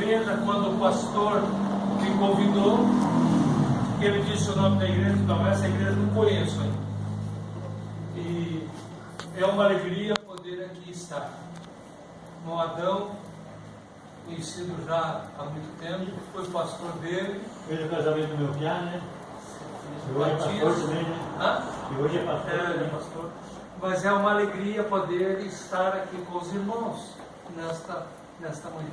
igreja, quando o pastor me convidou, ele disse o nome da igreja, então essa igreja eu não conheço ainda. E é uma alegria poder aqui estar. Com Adão, conhecido já há muito tempo, foi pastor dele. Fez o casamento do meu piá, né? E hoje é pastor também, né? E hoje é pastor também. Pastor. Mas é uma alegria poder estar aqui com os irmãos nesta manhã.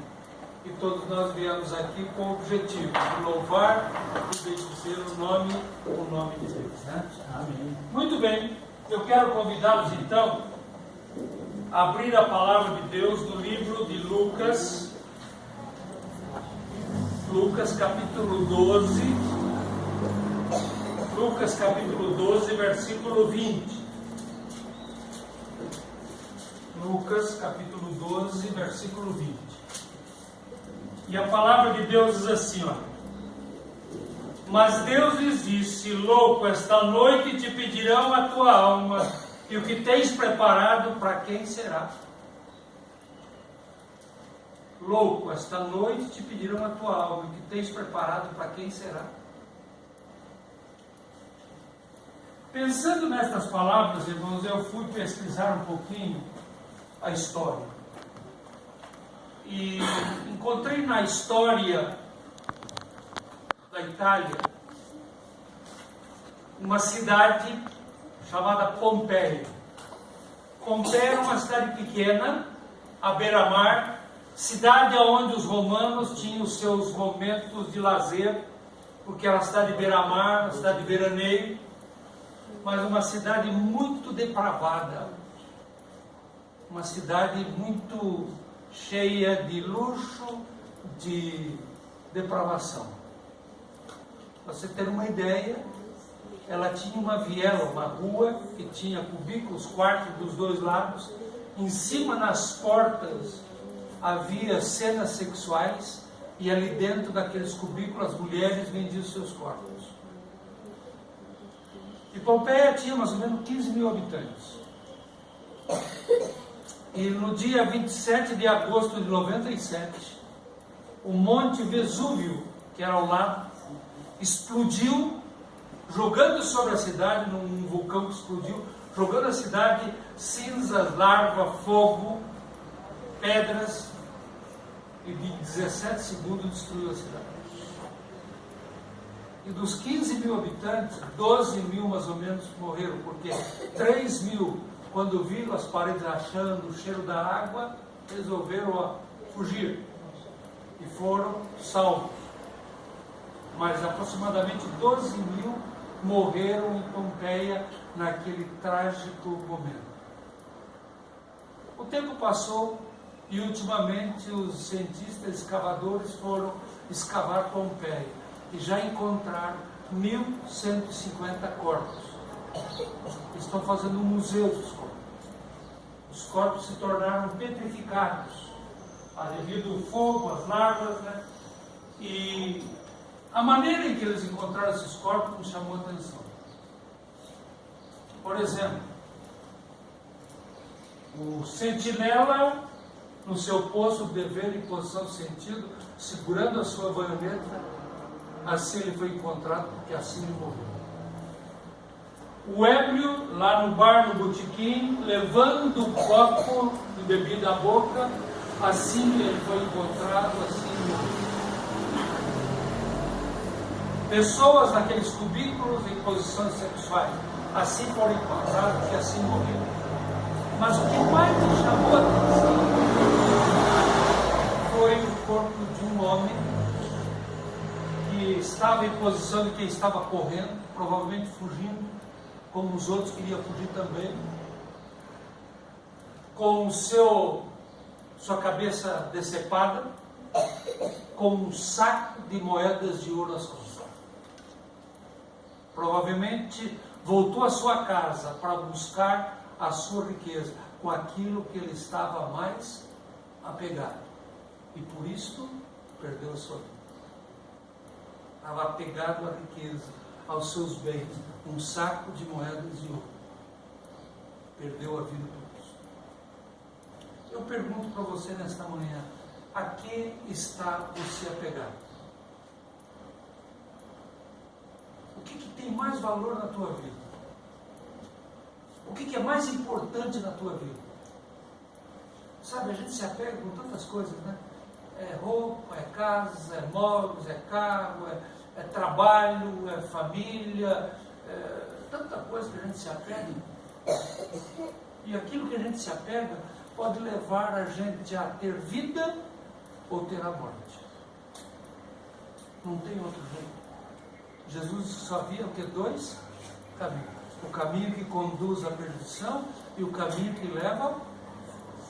E todos nós viemos aqui com o objetivo de louvar e bendizer o nome de Deus, né? Amém. Muito bem, eu quero convidá-los então a abrir a palavra de Deus no livro de Lucas, capítulo 12, Lucas capítulo 12, versículo 20. Lucas capítulo 12, versículo 20. E a palavra de Deus diz assim, ó: mas Deus lhes disse: louco, esta noite te pedirão a tua alma, e o que tens preparado, para quem será? Louco, esta noite te pedirão a tua alma, e o que tens preparado, para quem será? Pensando nestas palavras, irmãos, eu fui pesquisar um pouquinho a história. E encontrei na história da Itália uma cidade chamada Pompeia. Pompeia era uma cidade pequena, à beira-mar, cidade onde os romanos tinham os seus momentos de lazer, porque era uma cidade de beira-mar, uma cidade de veraneio, mas uma cidade muito depravada, uma cidade muito cheia de luxo, de depravação. Para você ter uma ideia, ela tinha uma viela, uma rua que tinha cubículos, quartos dos dois lados. Em cima, nas portas, havia cenas sexuais, e ali dentro daqueles cubículos as mulheres vendiam seus corpos. E Pompeia tinha mais ou menos 15 mil habitantes. E no dia 27 de agosto de 97, o Monte Vesúvio, que era ao lado, explodiu, jogando sobre a cidade, num vulcão que explodiu, jogando a cidade cinzas, larva, fogo, pedras, e de 17 segundos destruiu a cidade. E dos 15 mil habitantes, 12 mil mais ou menos morreram, porque 3 mil, quando viram as paredes rachando, o cheiro da água, resolveram fugir e foram salvos. Mas aproximadamente 12 mil morreram em Pompeia naquele trágico momento. O tempo passou e ultimamente os cientistas escavadores foram escavar Pompeia e já encontraram 1.150 corpos. Estão fazendo um museu dos corpos. Os corpos se tornaram petrificados devido ao fogo, às larvas, né? E a maneira em que eles encontraram esses corpos me chamou a atenção. Por exemplo, o sentinela, no seu posto de dever e posição de sentido, segurando a sua baioneta, assim ele foi encontrado, porque assim ele morreu. O ébrio, lá no bar, no botequim, levando o copo de bebida à boca, assim ele foi encontrado, assim ele morreu. Pessoas naqueles cubículos em posições sexuais, assim foram encontradas e assim morreram. Mas o que mais me chamou a atenção foi o corpo de um homem que estava em posição de quem estava correndo, provavelmente fugindo, como os outros queriam fugir também, com sua cabeça decepada, com um saco de moedas de ouro nas costas. Provavelmente voltou à sua casa para buscar a sua riqueza, com aquilo que ele estava mais apegado, e por isso perdeu a sua vida. Estava apegado à riqueza, aos seus bens, um saco de moedas de ouro. Perdeu a vida por isso. Eu pergunto para você nesta manhã, a que está você apegado? O que tem mais valor na tua vida? O que é mais importante na tua vida? Sabe, a gente se apega com tantas coisas, né? É roupa, é casa, é móveis, é carro, é trabalho, é família, tanta coisa que a gente se apega. E aquilo que a gente se apega pode levar a gente a ter vida ou ter a morte. Não tem outro jeito. Jesus só via o que? Dois caminhos. O caminho que conduz à perdição e o caminho que leva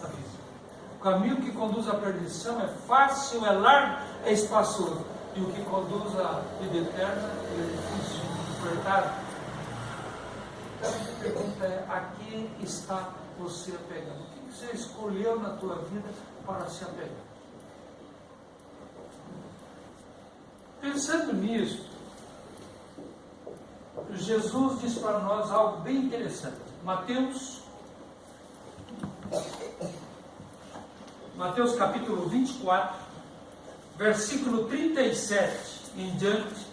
à vida. O caminho que conduz à perdição é fácil, é largo, é espaçoso. E o que conduz à vida eterna é difícil, apertado. Então a pergunta é: a que está você apegando? O que você escolheu na tua vida para se apegar? Pensando nisso, Jesus diz para nós algo bem interessante. Mateus capítulo 24, versículo 37 em diante,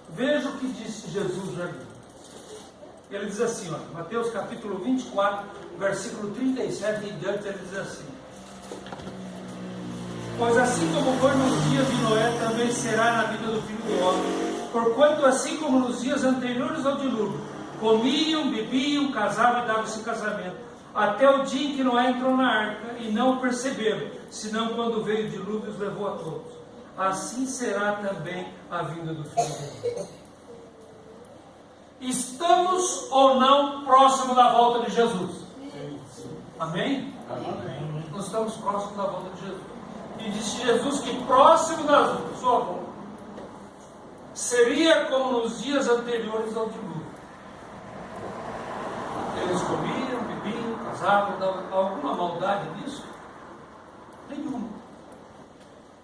veja o que disse Jesus ali. Ele diz assim, ó, Mateus capítulo 24, versículo 37 em diante, ele diz assim: pois assim como foi nos dias de Noé, também será na vida do Filho do Homem. Porquanto assim como nos dias anteriores ao dilúvio, comiam, bebiam, casavam e davam-se casamento, até o dia em que Noé entrou na arca, e não o perceberam, senão quando veio o dilúvio os levou a todos. Assim será também a vinda do Filho do Homem. Estamos ou não próximo da volta de Jesus? Amém? Amém. Nós estamos próximos da volta de Jesus. E disse Jesus que próximo da sua volta seria como nos dias anteriores ao dilúvio. Eles comiam, bebiam, casavam, davam alguma maldade nisso? Nenhuma.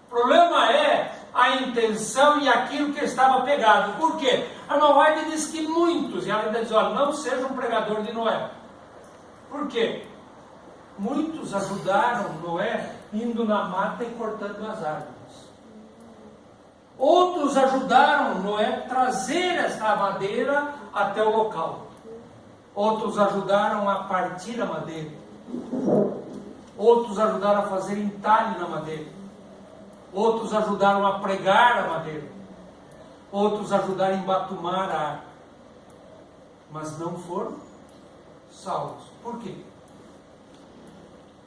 O problema é a intenção e aquilo que estava pegado. Por quê? A Noé diz que muitos, e ela ainda diz, olha, não seja um pregador de Noé. Por quê? Muitos ajudaram Noé indo na mata e cortando as árvores. Outros ajudaram Noé a trazer esta madeira até o local. Outros ajudaram a partir a madeira. Outros ajudaram a fazer entalhe na madeira. Outros ajudaram a pregar a madeira. Outros ajudaram a embatumar a arca. Mas não foram salvos. Por quê?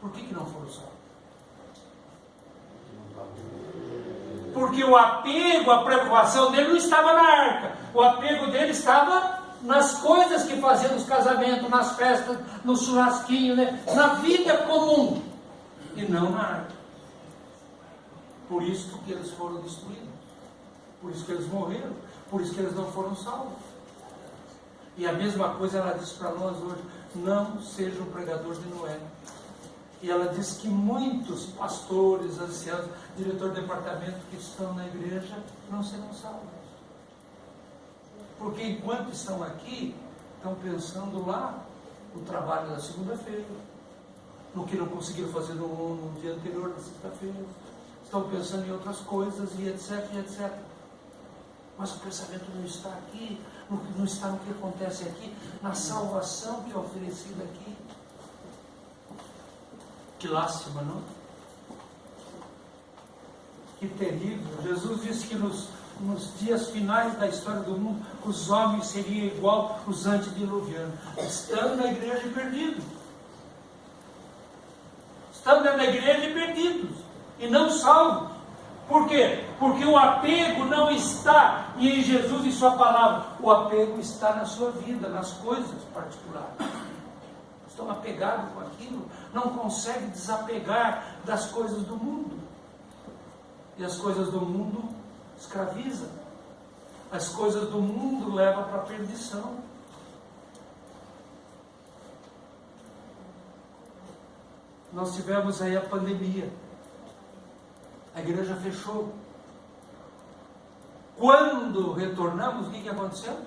Por que não foram salvos? Porque o apego, a preocupação dele não estava na arca. O apego dele estava nas coisas que fazia nos casamentos, nas festas, no churrasquinho, né? Na vida comum. E não na arca. Por isso que eles foram destruídos. Por isso que eles morreram. Por isso que eles não foram salvos. E a mesma coisa ela diz para nós hoje: não seja um pregador de Noé. E ela diz que muitos pastores, anciãos, diretor de departamento que estão na igreja não serão salvos. Porque enquanto estão aqui, estão pensando lá no trabalho da segunda-feira, no que não conseguiram fazer no dia anterior, na sexta-feira. Estão pensando em outras coisas e etc, e etc. Mas o pensamento não está aqui, não está no que acontece aqui, na salvação que é oferecida aqui. Que lástima, não? Que terrível. Jesus disse que nos dias finais da história do mundo, os homens seriam igual os antediluvianos. Estamos na igreja e perdidos. Estamos na igreja e perdidos. E não salvos. Por quê? Porque o apego não está em Jesus e sua palavra. O apego está na sua vida, nas coisas particulares. Estão apegados com aquilo, não conseguem desapegar das coisas do mundo. E as coisas do mundo escravizam. As coisas do mundo levam para a perdição. Nós tivemos aí a pandemia. A igreja fechou. Quando retornamos, o que aconteceu?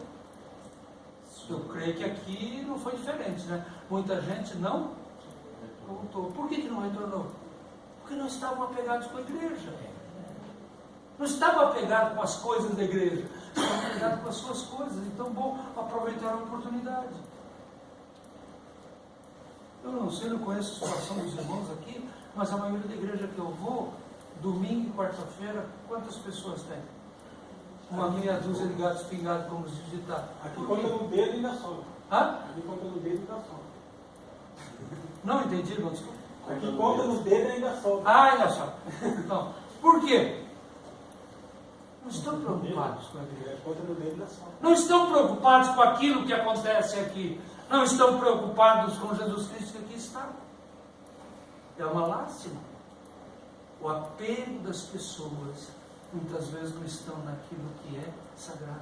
Eu creio que aqui não foi diferente, né? Muita gente não voltou. Por que não retornou? Porque não estavam apegados com a igreja. Não estavam apegados com as coisas da igreja. Estavam apegados com as suas coisas. Então, bom, aproveitar a oportunidade. Eu não sei, não conheço a situação dos irmãos aqui, mas a maioria da igreja que eu vou, domingo e quarta-feira, quantas pessoas tem? Uma meia dúzia de gatos pingados, como diz o ditado. Aqui conta no dedo e ainda sobra. Hã? Aqui conta no dedo e ainda sobra. Não entendi, irmão, desculpa. Aqui conta no dedo e ainda sobra. Ah, ainda só. Então, por quê? Não estão preocupados com a igreja. Conta no dedo e ainda sobra. Não estão preocupados com aquilo que acontece aqui. Não estão preocupados com Jesus Cristo que aqui está. É uma lástima. O apego das pessoas muitas vezes não estão naquilo que é sagrado.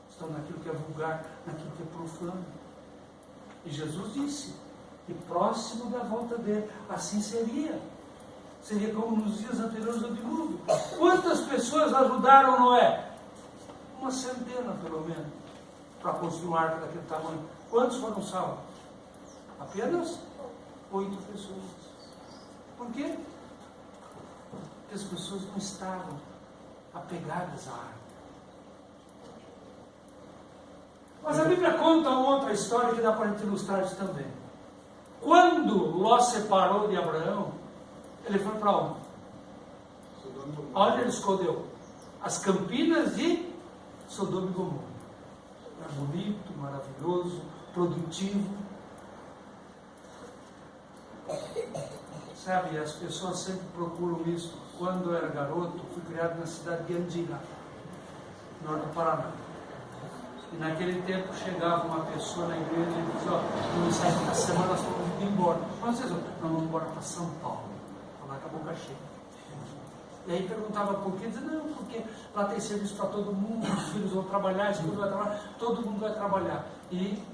Estão naquilo que é vulgar, naquilo que é profano. E Jesus disse que próximo da volta dele, assim seria. Seria como nos dias anteriores do dilúvio. Quantas pessoas ajudaram Noé? Uma centena, pelo menos, para construir uma arca daquele tamanho. Quantos foram salvos? Apenas 8 pessoas. Por quê? Porque as pessoas não estavam apegadas à arca. Mas a Bíblia conta uma outra história que dá para a gente ilustrar isso também. Quando Ló separou de Abraão, ele foi para onde? Onde ele escondeu? As campinas de Sodoma e Gomorra. Era bonito, maravilhoso, produtivo. Sabe, as pessoas sempre procuram isso. Quando eu era garoto, fui criado na cidade de Andina, no norte do Paraná. E naquele tempo chegava uma pessoa na igreja e dizia, vamos sair da semana, nós estamos indo embora. Mas vocês vamos embora para São Paulo. Falar com a boca cheia. E aí perguntava por quê, dizia, não, porque lá tem serviço para todo mundo, os filhos vão trabalhar, a esposa vai trabalhar, todo mundo vai trabalhar. E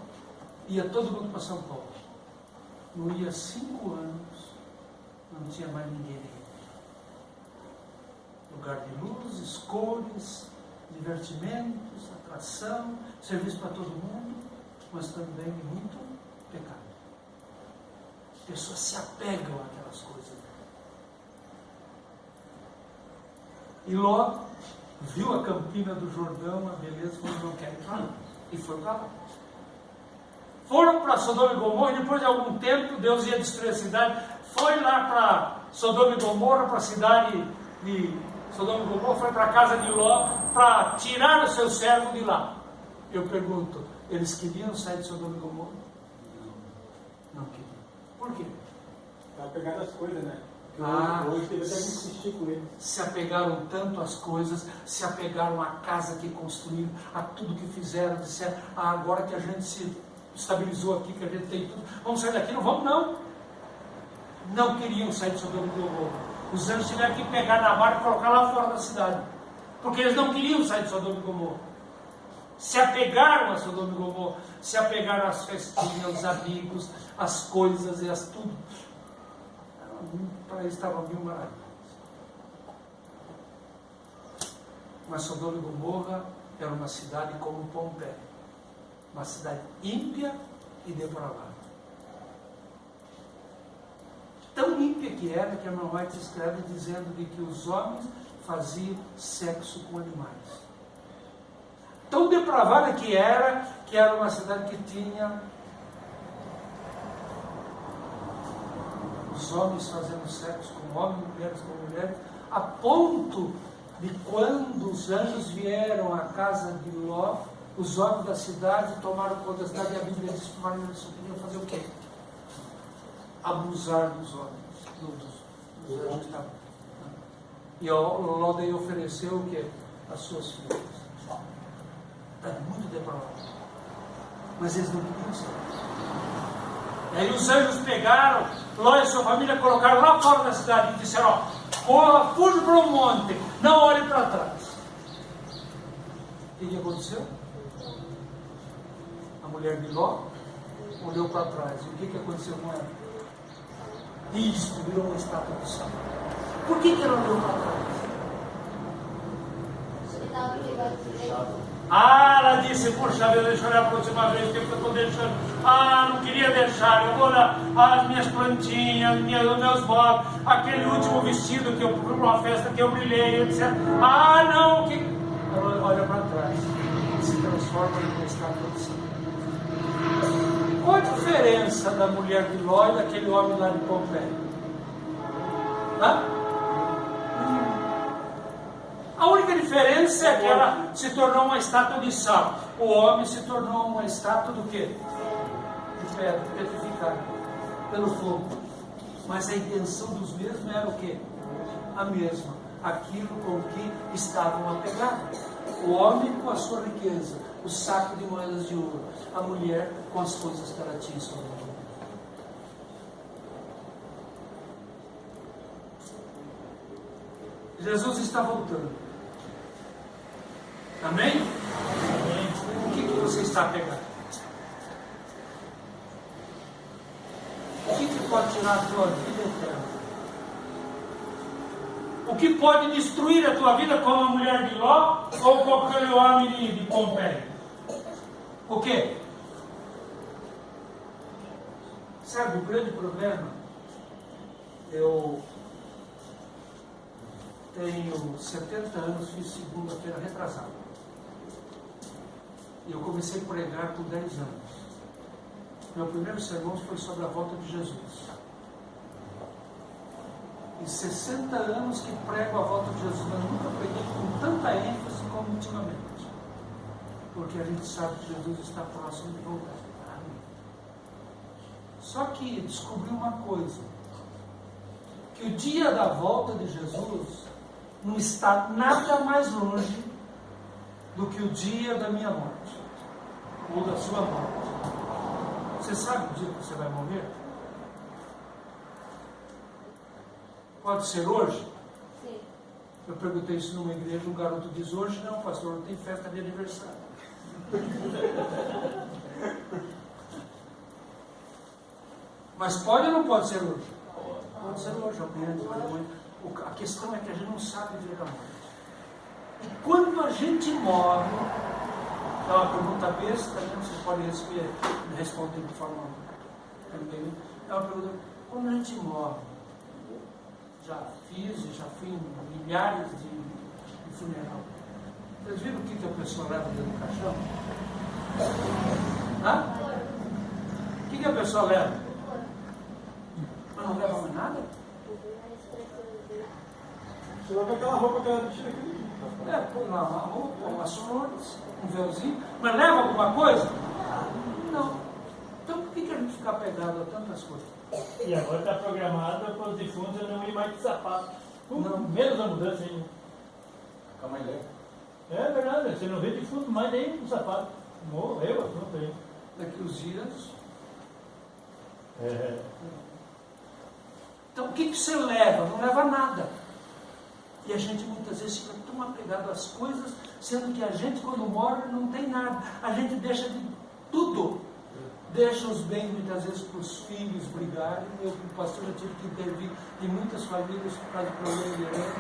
ia todo mundo para São Paulo. Não ia 5 anos, não tinha mais ninguém. Lugar de luzes, cores, divertimentos, atração, serviço para todo mundo, mas também muito pecado. As pessoas se apegam àquelas coisas. E Ló viu a campina do Jordão, a beleza, falou, não quero ir para lá. E foi para lá. Foram para Sodoma e Gomorra, e depois de algum tempo, Deus ia destruir a cidade. Foi lá para Sodoma e Gomorra, para a cidade de Sodoma e Gomorra, foi para a casa de Ló, para tirar o seu servo de lá. Eu pergunto, eles queriam sair de Sodoma e Gomorra? Não queriam. Por quê? Estava pegando as coisas, né? Hoje teve até que insistir com eles. Se apegaram tanto às coisas, se apegaram à casa que construíram, a tudo que fizeram, disseram, agora que a gente se estabilizou aqui, que a gente tem tudo, vamos sair daqui? Não vamos, não. Não queriam sair de Sodoma e Gomorra. Os anjos tiveram que pegar na barca e colocar lá fora da cidade, porque eles não queriam sair de Sodoma e Gomorra. Se apegaram a Sodoma e Gomorra, se apegaram às festinhas, aos amigos, às coisas e às tudo. Para eles estava mil maravilhas. Mas Sodoma e Gomorra era uma cidade como Pompeia, uma cidade ímpia e depravada. Tão ímpia que era que a Ellen White escreve dizendo de que os homens faziam sexo com animais. Tão depravada que era uma cidade que tinha os homens fazendo sexo com homens, mulheres com mulheres, a ponto de quando os anjos vieram à casa de Ló, os homens da cidade tomaram conta da cidade, e a Bíblia diz que eles só queriam fazer o quê? Abusar dos homens, dos anjos que estavam. E Ló daí ofereceu o quê? As suas filhas. Está muito depravado. Mas eles não queriam saber. E aí os anjos pegaram Ló e sua família, colocaram lá fora da cidade e disseram, ó, corra, fuja para o monte, não olhe para trás. O que aconteceu? A mulher de Ló olhou para trás. E o que aconteceu com ela? Isto virou uma estátua de sal. Por que ela olhou para trás? Ela disse, puxa vida, deixa eu olhar para a última vez, o que eu estou deixando? Não queria deixar, eu vou olhar as minhas plantinhas, os meus móveis, aquele último vestido que eu fui para uma festa que eu brilhei, etc. Não, que... Ela olha para trás, se transforma numa estátua de sal. Qual a diferença da mulher de Ló e daquele homem lá de Pompeia? A única diferença é que ela se tornou uma estátua de sal. O homem se tornou uma estátua do quê? De pedra, petrificada, pelo fogo. Mas a intenção dos mesmos era o quê? A mesma. Aquilo com que estavam apegados. O homem com a sua riqueza, o saco de moedas de ouro. A mulher com as coisas que ela tinha sobre ela. Jesus está voltando. Amém? Amém. O que você está pegando? O que pode tirar a tua vida eterna? O que pode destruir a tua vida como a mulher de Ló ou como aquele homem de Pompeia? O quê? Sabe, o grande problema, eu tenho 70 anos, fiz segunda-feira retrasada. E eu comecei a pregar por 10 anos. Meu primeiro sermão foi sobre a volta de Jesus. E 60 anos que prego a volta de Jesus, mas nunca preguei com tanta ênfase como ultimamente. Porque a gente sabe que Jesus está próximo de voltar. Só que descobri uma coisa, que o dia da volta de Jesus não está nada mais longe do que o dia da minha morte, ou da sua morte. Você sabe o dia que você vai morrer? Pode ser hoje? Sim. Eu perguntei isso numa igreja, um garoto diz, hoje não, pastor, não tem festa de aniversário. Mas pode ou não pode ser hoje? Pode ser hoje, amanhã. A questão é que a gente não sabe o dia da morte. E quando a gente morre, é uma pergunta besta, né? Vocês podem responder de forma também. É uma pergunta, quando a gente morre, já fui em milhares de funeral. Vocês viram o que a pessoa leva dentro do caixão? O que a pessoa leva? Mas não leva mais nada? Você leva aquela roupa que ela tira aqui. Põe lá uma roupa, umas flores, um véuzinho, mas leva alguma coisa? Não. Então por que a gente fica apegado a tantas coisas? E agora está programado para os defuntos não ir mais de sapato. Não. Menos a mudança ainda. Fica mais leve. É verdade, você não vê defunto mais nem com sapato. Morreu o assunto aí. Daqui uns dias. É. Então o que você leva? Não leva nada. E a gente muitas vezes fica tão apegado às coisas, sendo que a gente quando morre não tem nada. A gente deixa de tudo. Deixa os bens muitas vezes para os filhos brigarem. Eu, como pastor, já tive que intervir em muitas famílias por causa de problema de herança.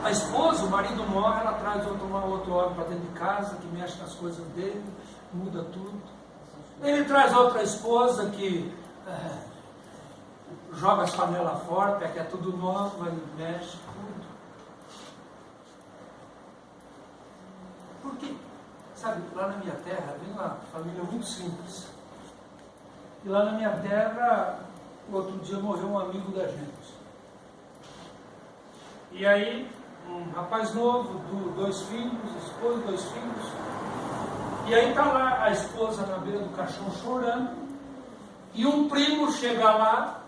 A esposa, o marido morre, ela traz outro homem para dentro de casa, que mexe nas coisas dele, muda tudo. Ele traz outra esposa que joga as panelas fora, porque é tudo novo, ele mexe tudo. Por quê? Sabe, lá na minha terra, vem uma família muito simples. E lá na minha terra, outro dia morreu um amigo da gente. E aí, um rapaz novo, 2 filhos, esposa, 2 filhos. E aí está lá a esposa na beira do caixão chorando. E um primo chega lá,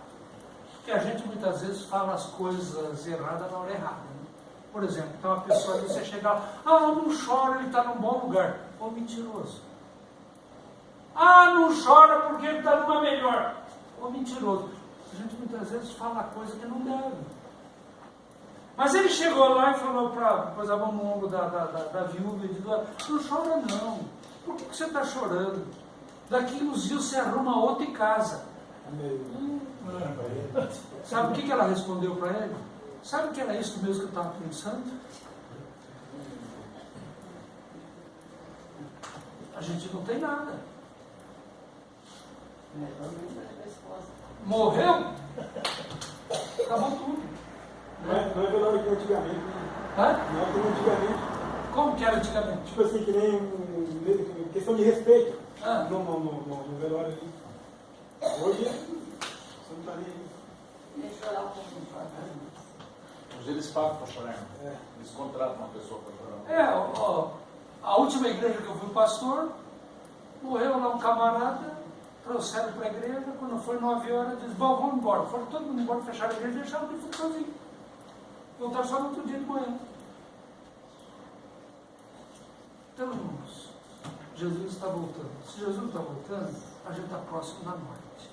que a gente muitas vezes fala as coisas erradas na hora errada. Né? Por exemplo, então uma pessoa que você chega lá, não chora, ele está num bom lugar. Ô mentiroso. Não chora porque ele está numa melhor. Ô mentiroso. A gente muitas vezes fala coisa que não deve. Mas ele chegou lá e falou pôs a mão no ombro da viúva e disse, não chora não. Por que você está chorando? Daqui uns dias você arruma outra em casa. Sabe o que ela respondeu para ele? Sabe que era isso mesmo que eu estava pensando? gente não tem nada. Morreu? Acabou tudo. Não é melhor que antigamente, né? Hã? Não é como antigamente. Como que era antigamente? Tipo assim, que nem questão de respeito no velório ali. Hoje, você não tá nem aí. Hoje eles pagam para chorar. Eles contratam uma pessoa para chorar. A última igreja que eu fui pastor, morreu lá um camarada, trouxeram para a igreja, quando foi 9 horas, disse, bom, vamos embora. Foram todo mundo embora, fecharam a igreja e deixaram o defunto sozinho. Voltaram só no outro dia de manhã. Então, irmãos, Jesus está voltando. Se Jesus está voltando, a gente está próximo da morte.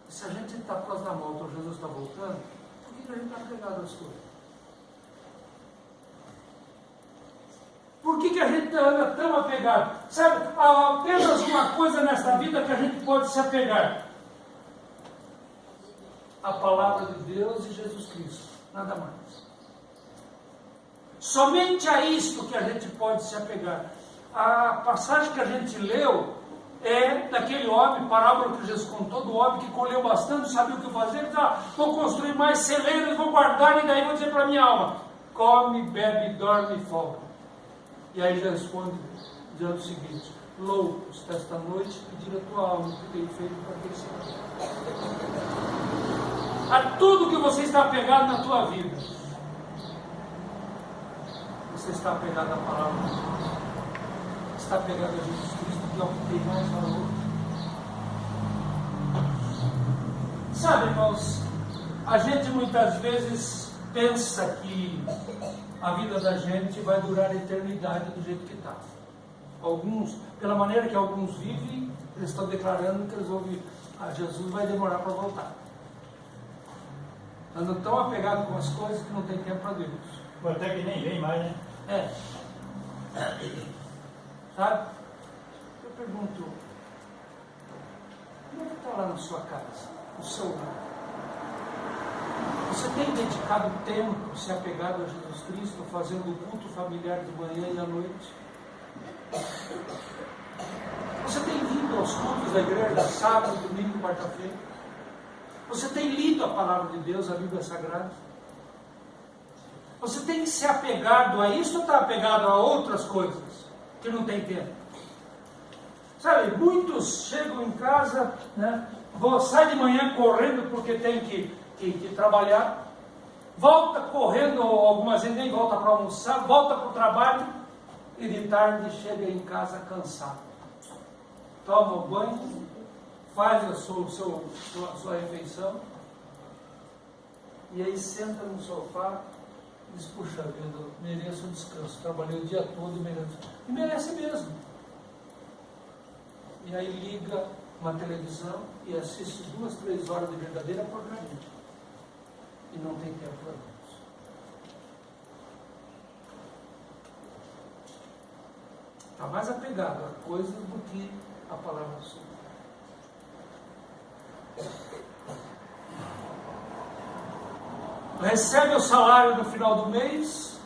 E se a gente está próximo da morte ou Jesus está voltando, por que a gente está pegado às coisas? Por que a gente anda tão apegado? Sabe, há apenas uma coisa nesta vida que a gente pode se apegar: a palavra de Deus e Jesus Cristo, nada mais. Somente a isto que a gente pode se apegar. A passagem que a gente leu é daquele homem, parábola que Jesus contou, do homem que colheu bastante, sabia o que fazer, ele disse, vou construir mais celeiros, vou guardar, e daí vou dizer para a minha alma, come, bebe, dorme e folga. E aí já responde, dizendo o seguinte, loucos, esta noite pedir a tua alma, que tem feito para que se a tudo que você está apegado na tua vida, você está apegado à palavra de Deus, está apegado a Jesus Cristo, que é o que tem mais valor. Sabe, irmãos, a gente muitas vezes pensa que a vida da gente vai durar a eternidade do jeito que está. Alguns, pela maneira que alguns vivem, eles estão declarando que eles vão vir. Jesus vai demorar para voltar. Andam tão apegados com as coisas que não tem tempo para Deus. Até que nem vem mais, né? Sabe? Eu pergunto, como é que está lá na sua casa, no seu lar? Você tem dedicado tempo, se apegado a Jesus Cristo, fazendo o culto familiar de manhã e à noite? Você tem vindo aos cultos da igreja, sábado, domingo, quarta-feira? Você tem lido a palavra de Deus, a Bíblia Sagrada? Você tem se apegado a isso ou está apegado a outras coisas que não tem tempo? Sabe, muitos chegam em casa, né, sai de manhã correndo porque tem que trabalhar, volta correndo, algumas vezes nem volta para almoçar, volta para o trabalho e de tarde chega em casa cansado. Toma banho, faz a sua refeição e aí senta no sofá e diz, puxa vida, mereço um descanso, trabalhei o dia todo e merece mesmo. E aí liga uma televisão e assiste 2, 3 horas de verdadeira porcaria. E não tem tempo para Deus. Está mais apegado a coisas do que a palavra do Senhor. Recebe o salário no final do mês,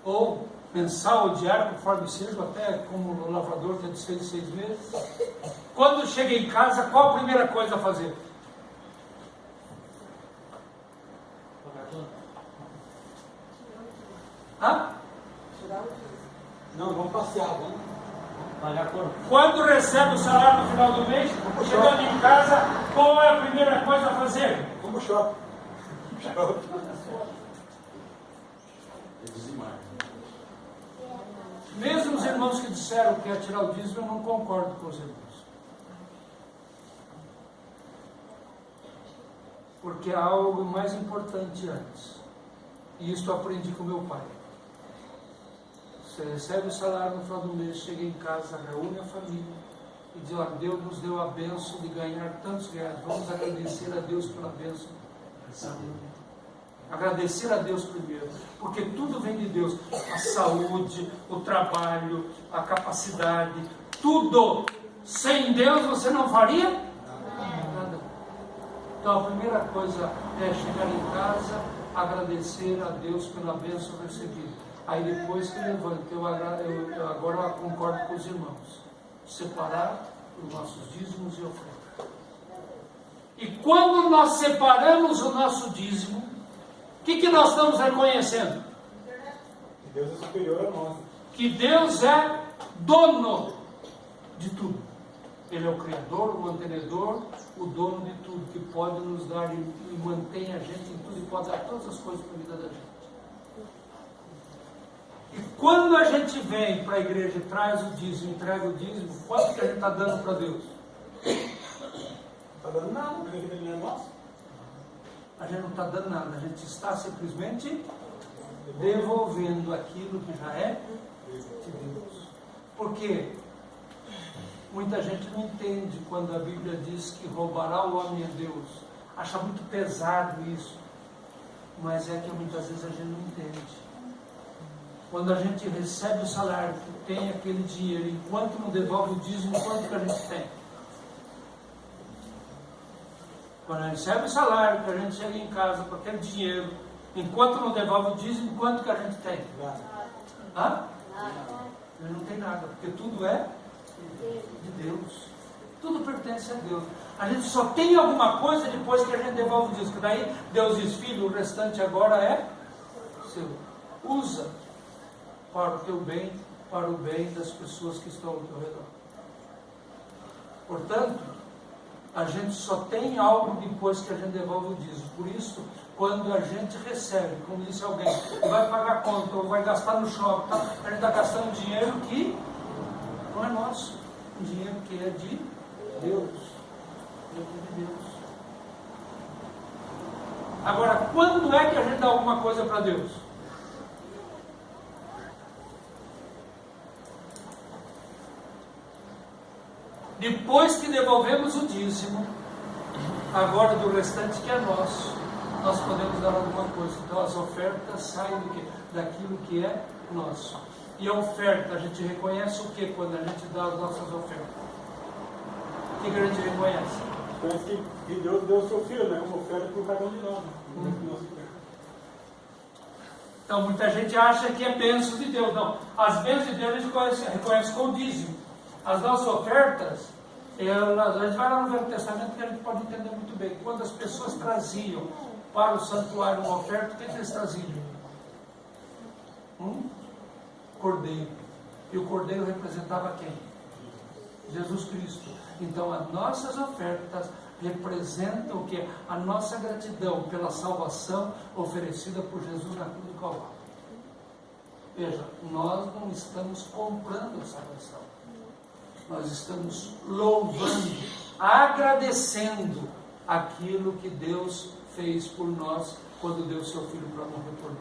ou mensal ou diário, conforme seja, até como o lavrador que é de 6 meses. Quando chega em casa, qual a primeira coisa a fazer? Não, vamos passear, vamos. Quando recebe o salário no final do mês, chegando em casa, qual é a primeira coisa a fazer? Vamos pro shopping. Mesmo os irmãos que disseram que ia tirar o dízimo, eu não concordo com os irmãos. Porque há algo mais importante antes. E isso eu aprendi com meu pai. Você recebe o salário no final do mês, chega em casa, reúne a família e diz, Deus nos deu a bênção de ganhar tantos reais. Vamos agradecer a Deus pela bênção. Agradecer a Deus primeiro, porque tudo vem de Deus. A saúde, o trabalho, a capacidade, tudo. Sem Deus você não faria nada. Então a primeira coisa é chegar em casa, agradecer a Deus pela bênção recebida. Aí depois que levanta, eu agora concordo com os irmãos. Separar os nossos dízimos e ofertas. E quando nós separamos o nosso dízimo, o que nós estamos reconhecendo? Que Deus é superior a nós. Que Deus é dono de tudo. Ele é o Criador, o mantenedor, o dono de tudo, que pode nos dar e mantém a gente em tudo e pode dar todas as coisas para a vida da gente. E quando a gente vem para a igreja e traz o dízimo, entrega o dízimo, quanto que a gente está dando para Deus? Não está dando nada, porque ele é nosso. A gente não está dando nada, a gente está simplesmente devolvendo aquilo que já é de Deus. Por quê? Muita gente não entende quando a Bíblia diz que roubará o homem a Deus. Acha muito pesado isso. Mas é que muitas vezes a gente não entende. Quando a gente recebe o salário, tem aquele dinheiro, enquanto não devolve o dízimo, quanto que a gente tem? Quando a gente recebe o salário, que a gente chega em casa com aquele dinheiro, enquanto não devolve o dízimo, quanto que a gente tem? Nada. Hã? Ele não tem nada, porque tudo é de Deus. Tudo pertence a Deus. A gente só tem alguma coisa depois que a gente devolve o dízimo. Que daí Deus diz, filho, o restante agora é seu. Usa para o teu bem, para o bem das pessoas que estão ao teu redor. Portanto, a gente só tem algo depois que a gente devolve o dízimo. Por isso, quando a gente recebe, como disse alguém, vai pagar conta ou vai gastar no shopping, tá? A gente está gastando dinheiro que não é nosso, um dinheiro que é de Deus. De Deus. Agora, quando é que a gente dá alguma coisa para Deus? Depois que devolvemos o dízimo, agora do restante que é nosso, nós podemos dar alguma coisa. Então as ofertas saem daquilo que é nosso. E a oferta, a gente reconhece o que quando a gente dá as nossas ofertas? O que a gente reconhece? Parece que Deus deu o seu filho, né? Uma oferta por cada um de nós. Então muita gente acha que é bênção de Deus. Não, as bênçãos de Deus a gente reconhece com o dízimo. As nossas ofertas, a gente vai lá no Velho Testamento que a gente pode entender muito bem. Quando as pessoas traziam para o santuário uma oferta, o que eles traziam? Cordeiro. E o cordeiro representava quem? Jesus Cristo. Então as nossas ofertas representam o que? A nossa gratidão pela salvação oferecida por Jesus na cruz do Calvário. Veja, nós não estamos comprando a salvação. Nós estamos louvando, agradecendo aquilo que Deus fez por nós quando deu seu Filho para morrer por nós.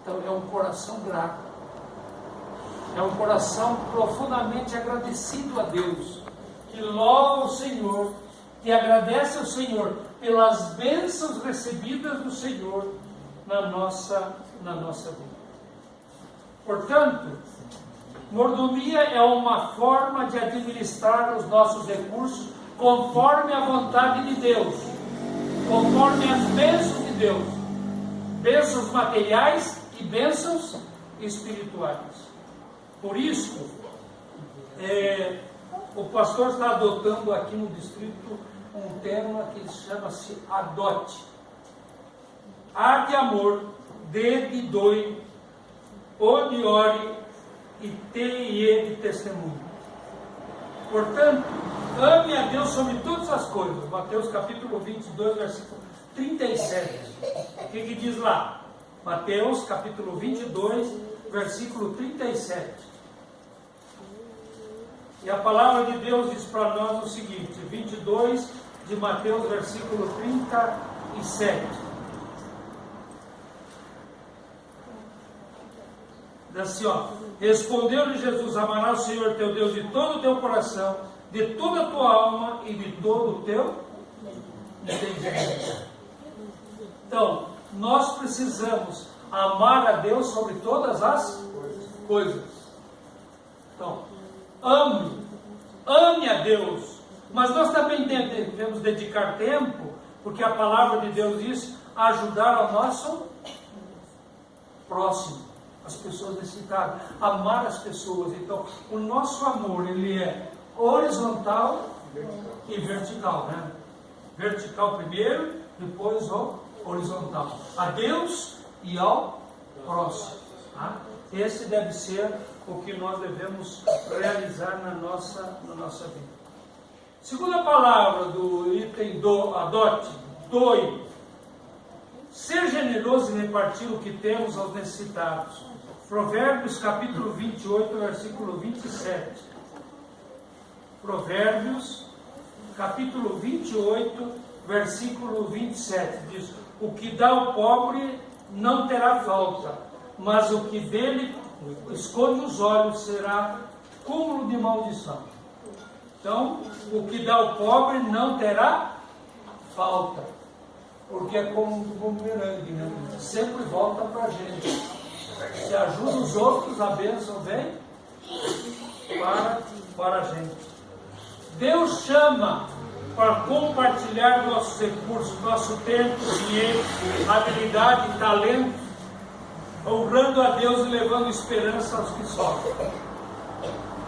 Então é um coração grato, é um coração profundamente agradecido a Deus, que louva o Senhor, que agradece ao Senhor pelas bênçãos recebidas do Senhor na nossa vida. Portanto, mordomia é uma forma de administrar os nossos recursos conforme a vontade de Deus, conforme as bênçãos de Deus, bênçãos materiais e bênçãos espirituais. Por isso, o pastor está adotando aqui no distrito um termo que chama-se adote. A de amor, D de doe, O de ore, e T de testemunho. Portanto, ame a Deus sobre todas as coisas. Mateus capítulo 22, versículo 37. O que diz lá? Mateus capítulo 22, versículo 37. E a palavra de Deus diz para nós o seguinte, 22 de Mateus, versículo 37. Diz assim, respondeu-lhe Jesus, amarás o Senhor teu Deus de todo o teu coração, de toda a tua alma e de todo o teu entendimento. Então, nós precisamos amar a Deus sobre todas as coisas. Então, ame a Deus, mas nós também devemos dedicar tempo, porque a palavra de Deus diz, ajudar ao nosso próximo. as pessoas necessitadas, amar as pessoas. Então, o nosso amor, ele é horizontal e vertical, né? Vertical primeiro, depois o horizontal. A Deus e ao próximo. Tá? Esse deve ser o que nós devemos realizar na nossa vida. Segunda palavra do item do adote, doe. Ser generoso e repartir o que temos aos necessitados. Provérbios capítulo 28, versículo 27. Provérbios capítulo 28, versículo 27. Diz: o que dá ao pobre não terá falta, mas o que dele esconde os olhos será cúmulo de maldição. Então, o que dá ao pobre não terá falta, porque é como um bumerangue, né? Sempre volta para a gente. Se ajuda os outros, a bênção vem para a gente. Deus chama para compartilhar nossos recursos, nosso tempo, dinheiro, habilidade, talento, honrando a Deus e levando esperança aos que sofrem.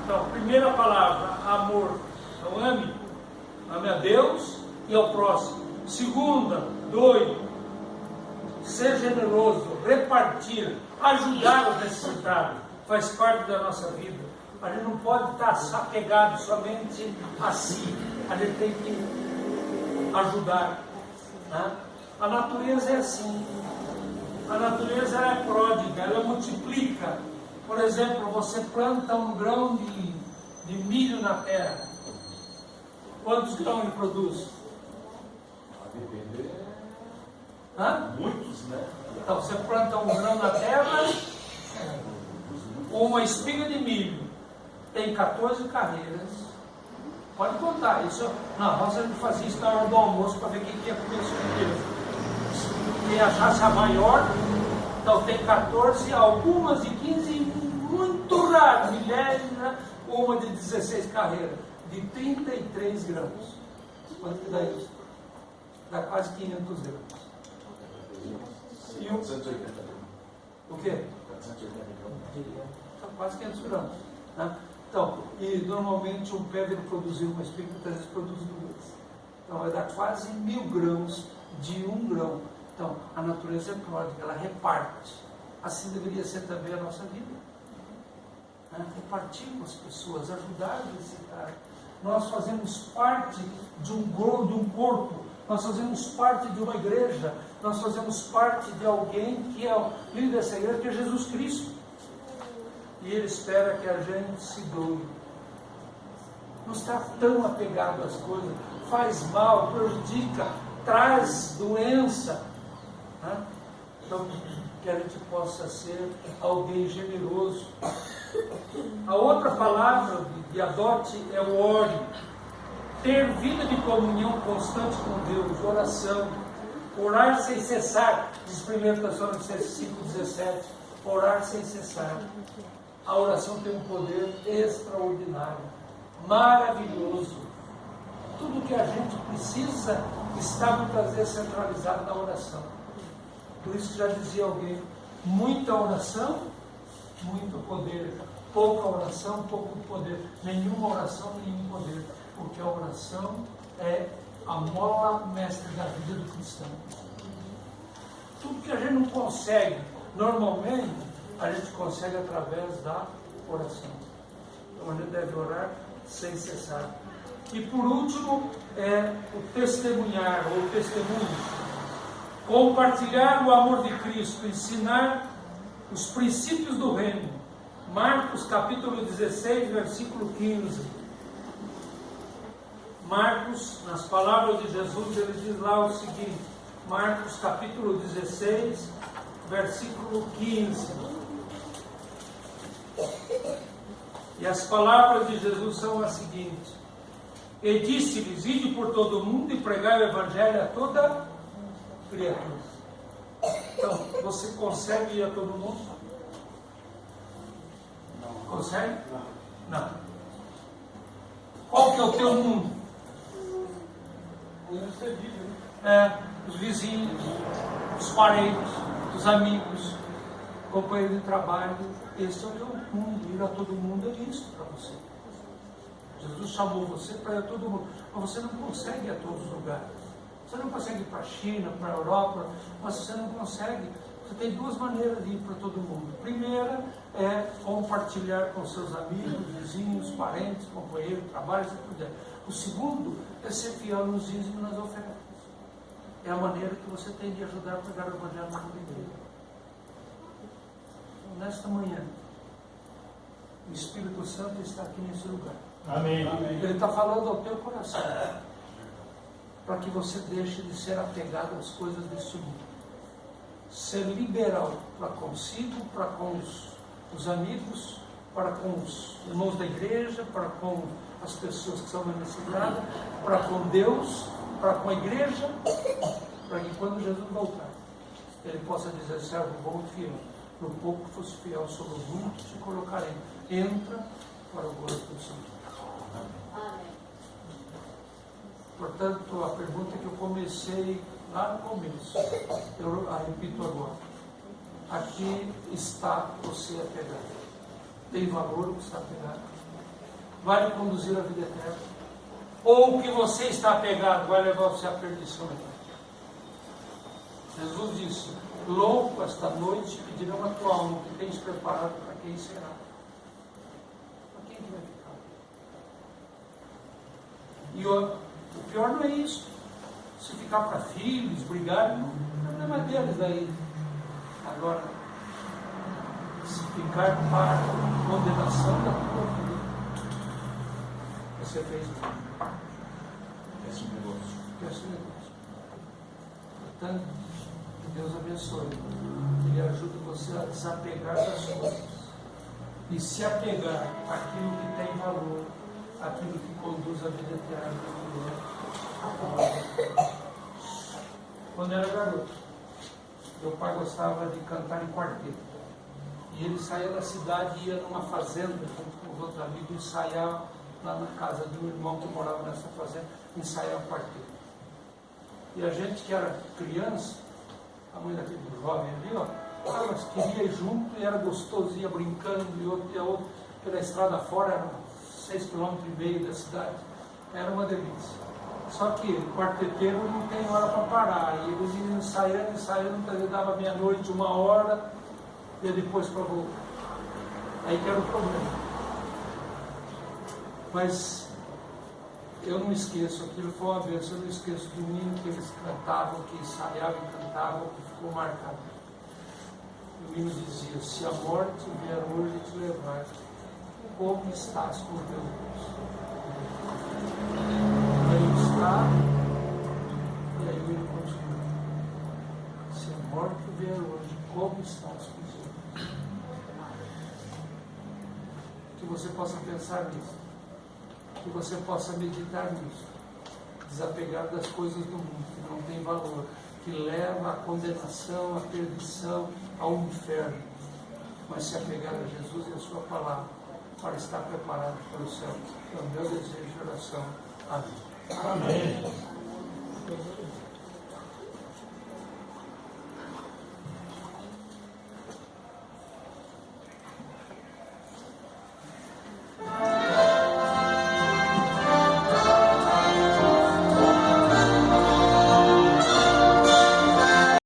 Então, primeira palavra, amor. Então, ame a Deus e ao próximo. Segunda, doe, ser generoso, repartir, ajudar o necessitado, faz parte da nossa vida. A gente não pode estar apegado somente a si, a gente tem que ajudar, né? A natureza é assim, a natureza ela é pródiga, ela multiplica. Por exemplo, você planta um grão de milho na terra, quantos grãos ele produz? Muitos, né? Então você planta um grão na terra, uma espiga de milho, tem 14 carreiras. Pode contar isso. Na roça a gente fazia isso na hora do almoço para ver quem ia comer isso primeiro. Quem achasse a maior, então tem 14, algumas de 15, muito raro, milhares, né? Uma de 16 carreiras, de 33 grãos. Quanto que dá isso? Dá quase 500 grãos. E o 480 gramas. O quê? 480 gramas. São quase 500 gramas. Né? Então, e normalmente um pé dele produzir uma espiga, muitas vezes produz duas. Então vai dar quase 1000 grãos de um grão. Então, a natureza é pródiga, ela reparte. Assim deveria ser também a nossa vida. Né? Repartir com as pessoas, ajudar a necessitar. Nós fazemos parte de um corpo, nós fazemos parte de uma igreja, nós fazemos parte de alguém que é o líder dessa igreja, que é Jesus Cristo. E Ele espera que a gente se doe. Não está tão apegado às coisas, faz mal, prejudica, traz doença. Né? Então, que a gente possa ser alguém generoso. A outra palavra de adote é o óleo. Ter vida de comunhão constante com Deus, oração. Orar sem cessar, diz 1 Tessalonicenses 5,17. Orar sem cessar. A oração tem um poder extraordinário, maravilhoso. Tudo que a gente precisa está muitas vezes centralizado na oração. Por isso já dizia alguém, muita oração, muito poder. Pouca oração, pouco poder. Nenhuma oração, nenhum poder. Porque a oração é a mola mestra da vida do cristão. Tudo que a gente não consegue, normalmente, a gente consegue através da oração. Então a gente deve orar sem cessar. E por último, é o testemunhar, ou o testemunho. Compartilhar o amor de Cristo, ensinar os princípios do reino. Marcos capítulo 16, versículo 15. Marcos, nas palavras de Jesus, ele diz lá o seguinte, Marcos capítulo 16, versículo 15. E as palavras de Jesus são as seguintes: e disse-lhes, ide por todo o mundo e pregai o evangelho a toda criatura. Então, você consegue ir a todo mundo? Consegue? Não. Qual que é o teu mundo? Os vizinhos, os parentes, os amigos. companheiro de trabalho, esse é o teu mundo, ir a todo mundo é isso para você. Jesus chamou você para ir a todo mundo, mas você não consegue ir a todos os lugares. Você não consegue ir para a China, para a Europa, mas você não consegue. Você tem duas maneiras de ir para todo mundo. Primeira é compartilhar com seus amigos, vizinhos, parentes, companheiros, trabalho, se puder. O segundo é ser fiel nos dízimos e nas ofertas. É a maneira que você tem de ajudar a pregar o Evangelho na mundo inteiro. Então, nesta manhã, o Espírito Santo está aqui nesse lugar. Amém. Ele está falando ao teu coração, para que você deixe de ser apegado às coisas deste mundo. Ser liberal para consigo, para com os amigos, para com os irmãos da igreja, para com as pessoas que são necessitadas, para com Deus, para com a igreja, para que quando Jesus voltar, ele possa dizer: servo bom e fiel, no pouco fosse fiel, sobre os muitos te colocarei. Entra para o gozo do Senhor. Portanto, a pergunta que eu comecei lá no começo, eu a repito agora. Aqui está você apegado. Tem valor o que está apegado? Vai lhe conduzir à vida eterna? Ou o que você está apegado vai levar você à perdição eterna? Jesus disse: louco esta noite pedirão a tua alma, o que tens preparado para quem será? Para quem que vai ficar? E o pior não é isso. Se ficar para filhos, brigar, não é problema deles aí. Agora, se ficar para condenação da tua vida, você fez Esse negócio. Portanto, que Deus abençoe. Ele ajude você a desapegar das coisas e se apegar àquilo que tem valor, aquilo que conduz à vida eterna. Quando eu era garoto, meu pai gostava de cantar em quarteto. E ele saía da cidade e ia numa fazenda junto com os outros amigos ensaiar lá na casa de um irmão que morava nessa fazenda, ensaiar o quarteto. E a gente que era criança, a mãe daquele jovem ali, ó, ela queria ir junto e era gostoso, ia brincando, e outro pela estrada fora, era 6,5 km da cidade, era uma delícia. Só que o quarteteiro não tem hora para parar, e eles iam ensaiando, ele dava meia-noite, 1h, e depois para voltar. Aí que era o problema. Mas eu não esqueço, aquilo foi uma vez, eu não esqueço do hino que eles cantavam, que ensaiavam e cantavam, que ficou marcado. O hino dizia: se a morte vier hoje te levar, como estás com Deus? Aí está, e aí o hino continua: se a morte vier hoje, como estás com Deus? Que você possa pensar nisso, que você possa meditar nisso, desapegar das coisas do mundo que não tem valor, que leva à condenação, à perdição, ao inferno, mas se apegar a Jesus e a sua palavra para estar preparado para o céu. É o meu desejo de oração. Amém. Amém.